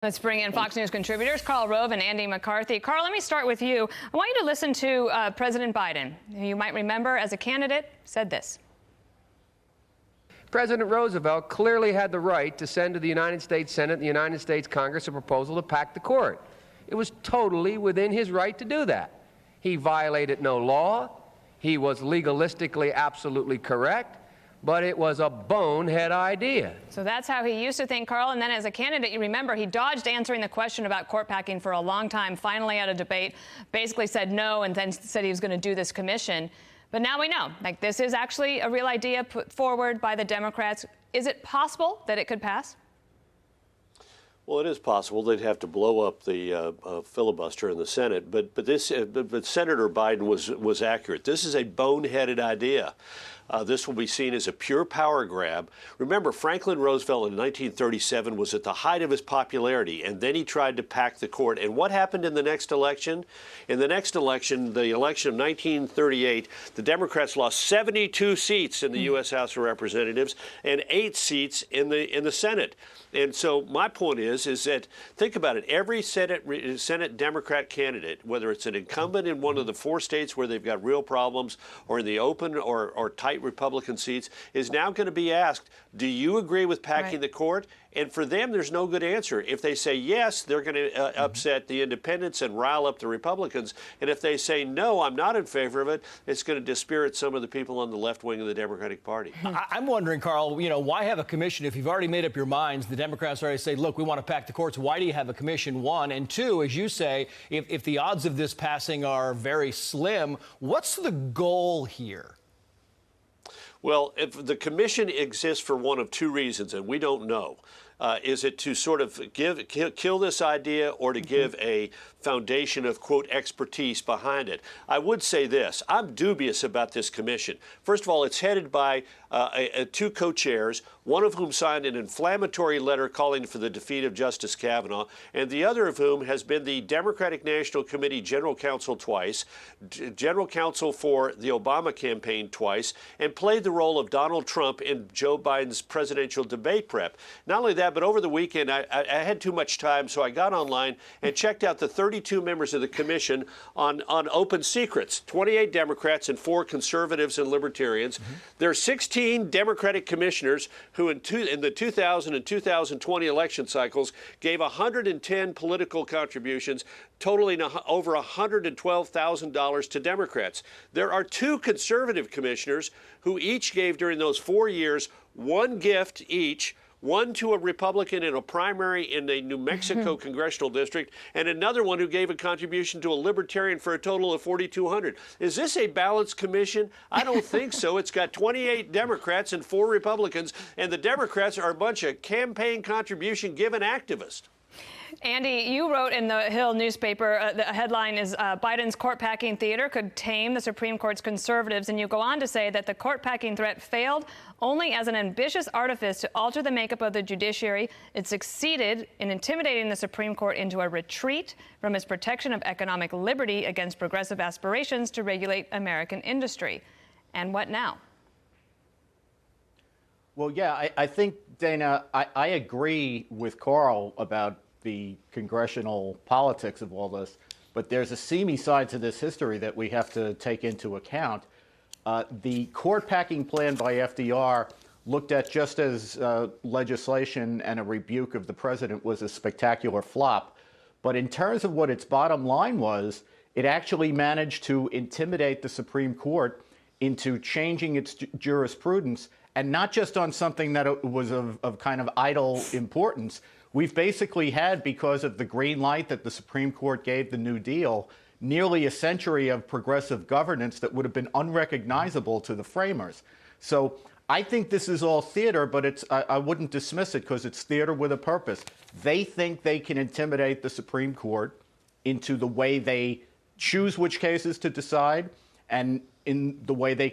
Let's bring in Fox News contributors Karl Rove and Andy McCarthy. Karl, let me start with you. I want you to listen to President Biden, who you might remember as a candidate said this. President Roosevelt clearly had the right to send to the United States Senate and the United States Congress a proposal to pack the court. It was totally within his right to do that. He violated no law. He was legalistically absolutely correct. But it was a bonehead idea. So that's how he used to think, Karl. And then as a candidate, you remember he dodged answering the question about court packing for a long time, finally had a debate, basically said no, and then said he was going to do this commission. But now we know, like, this is actually a real idea put forward by the Democrats. Is it possible that it could pass? Well, it is possible. They'd have to blow up the filibuster in the Senate, but Senator Biden was accurate. This is a boneheaded idea. This will be seen as a pure power grab. Remember, Franklin Roosevelt in 1937 was at the height of his popularity, and then he tried to pack the court. And what happened in the next election? In the next election, the election of 1938, the Democrats lost 72 seats in the U.S. House of Representatives and 8 seats in the Senate. And so my point is that, think about it, every Senate Democrat candidate, whether it's an incumbent in one of the 4 states where they've got real problems, or in the open or tight Republican seats, is now going to be asked, do you agree with packing the court? And for them, there's no good answer. If they say yes, they're going to upset the independents and rile up the Republicans. And if they say no, I'm not in favor of it, it's going to dispirit some of the people on the left wing of the Democratic Party. I'm wondering, Karl, why have a commission if you've already made up your minds? The Democrats already say, look, we want to pack the courts. Why do you have a commission, one? And two, as you say, if the odds of this passing are very slim, what's the goal here? Well, if the commission exists for one of 2 reasons, and we don't know. Is it to sort of kill this idea, or to give a foundation of, quote, expertise behind it? I would say this. I'm dubious about this commission. First of all, it's headed by 2 co-chairs, one of whom signed an inflammatory letter calling for the defeat of Justice Kavanaugh, and the other of whom has been the Democratic National Committee General Counsel twice, General Counsel for the Obama campaign twice, and played the role of Donald Trump in Joe Biden's presidential debate prep. Not only that, but over the weekend, I had too much time, so I got online and checked out the 32 members of the commission on open secrets, 28 Democrats and 4 conservatives and libertarians. There are 16 Democratic commissioners who in the 2000 and 2020 election cycles gave 110 political contributions, totaling over $112,000 to Democrats. There are 2 conservative commissioners who each gave during those 4 years 1 gift each, one to a Republican in a primary in a New Mexico congressional district, and another one who gave a contribution to a Libertarian for a total of $4,200. Is this a balanced commission? I don't think so. It's got 28 Democrats and 4 Republicans, and the Democrats are a bunch of campaign contribution-given activists. Andy, you wrote in the Hill newspaper, the headline is Biden's court-packing theater could tame the Supreme Court's conservatives, and you go on to say that the court-packing threat failed only as an ambitious artifice to alter the makeup of the judiciary. It succeeded in intimidating the Supreme Court into a retreat from its protection of economic liberty against progressive aspirations to regulate American industry. And what now? Well, yeah, I think, Dana, I agree with Karl about the congressional politics of all this, but there's a seamy side to this history that we have to take into account. The court packing plan by FDR looked at just as legislation and a rebuke of the president was a spectacular flop. But in terms of what its bottom line was, it actually managed to intimidate the Supreme Court into changing its jurisprudence, and not just on something that was of kind of idle importance. We've basically had, because of the green light that the Supreme Court gave the New Deal, nearly a century of progressive governance that would have been unrecognizable to the framers. So I think this is all theater, but I wouldn't dismiss it because it's theater with a purpose. They think they can intimidate the Supreme Court into the way they choose which cases to decide, and in the way they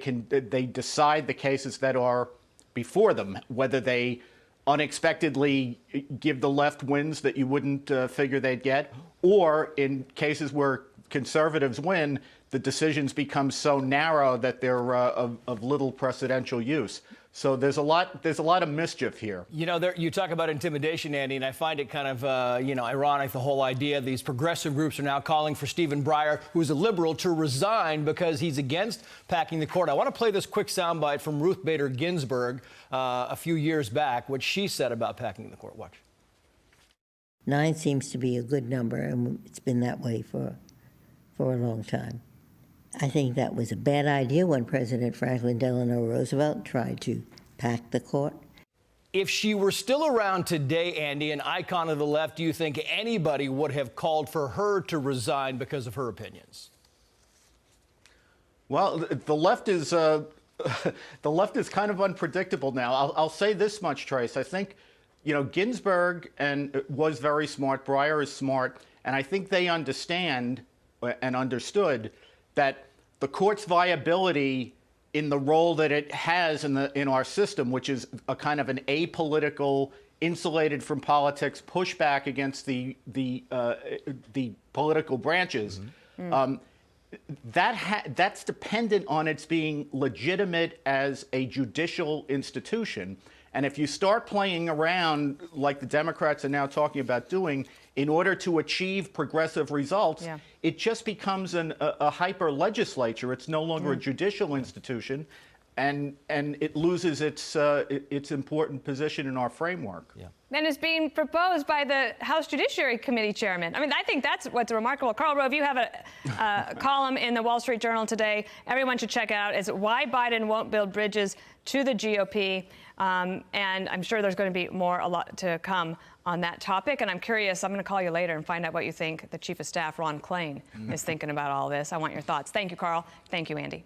decide the cases that are before them, whether they unexpectedly give the left wins that you wouldn't figure they'd get, or in cases where conservatives win, the decisions become so narrow that they're of little precedential use. So there's a lot of mischief here. You know, you talk about intimidation, Andy, and I find it kind of, ironic, the whole idea. These progressive groups are now calling for Stephen Breyer, who's a liberal, to resign because he's against packing the court. I want to play this quick soundbite from Ruth Bader Ginsburg a few years back, what she said about packing the court. Watch. 9 seems to be a good number, and it's been that way for a long time. I think that was a bad idea when President Franklin Delano Roosevelt tried to pack the court. If she were still around today, Andy, an icon of the left, do you think anybody would have called for her to resign because of her opinions? Well, the left is kind of unpredictable now. I'll say this much, Trace. I think, Ginsburg was very smart. Breyer is smart, and I think they understand and understood that the court's viability in the role that it has in our system, which is a kind of an apolitical, insulated from politics pushback against the political branches, that's dependent on its being legitimate as a judicial institution. And if you start playing around like the Democrats are now talking about doing in order to achieve progressive results, it just becomes a hyper legislature. It's no longer a judicial institution, and it loses its important position in our framework. Yeah. And is being proposed by the House Judiciary Committee chairman. I mean, I think that's what's remarkable. Karl Rove, you have a column in the Wall Street Journal today. Everyone should check out. It's why Biden won't build bridges to the GOP. And I'm sure there's going to be a lot to come on that topic. And I'm curious, I'm going to call you later and find out what you think the Chief of Staff, Ron Klain, is thinking about all this. I want your thoughts. Thank you, Karl. Thank you, Andy.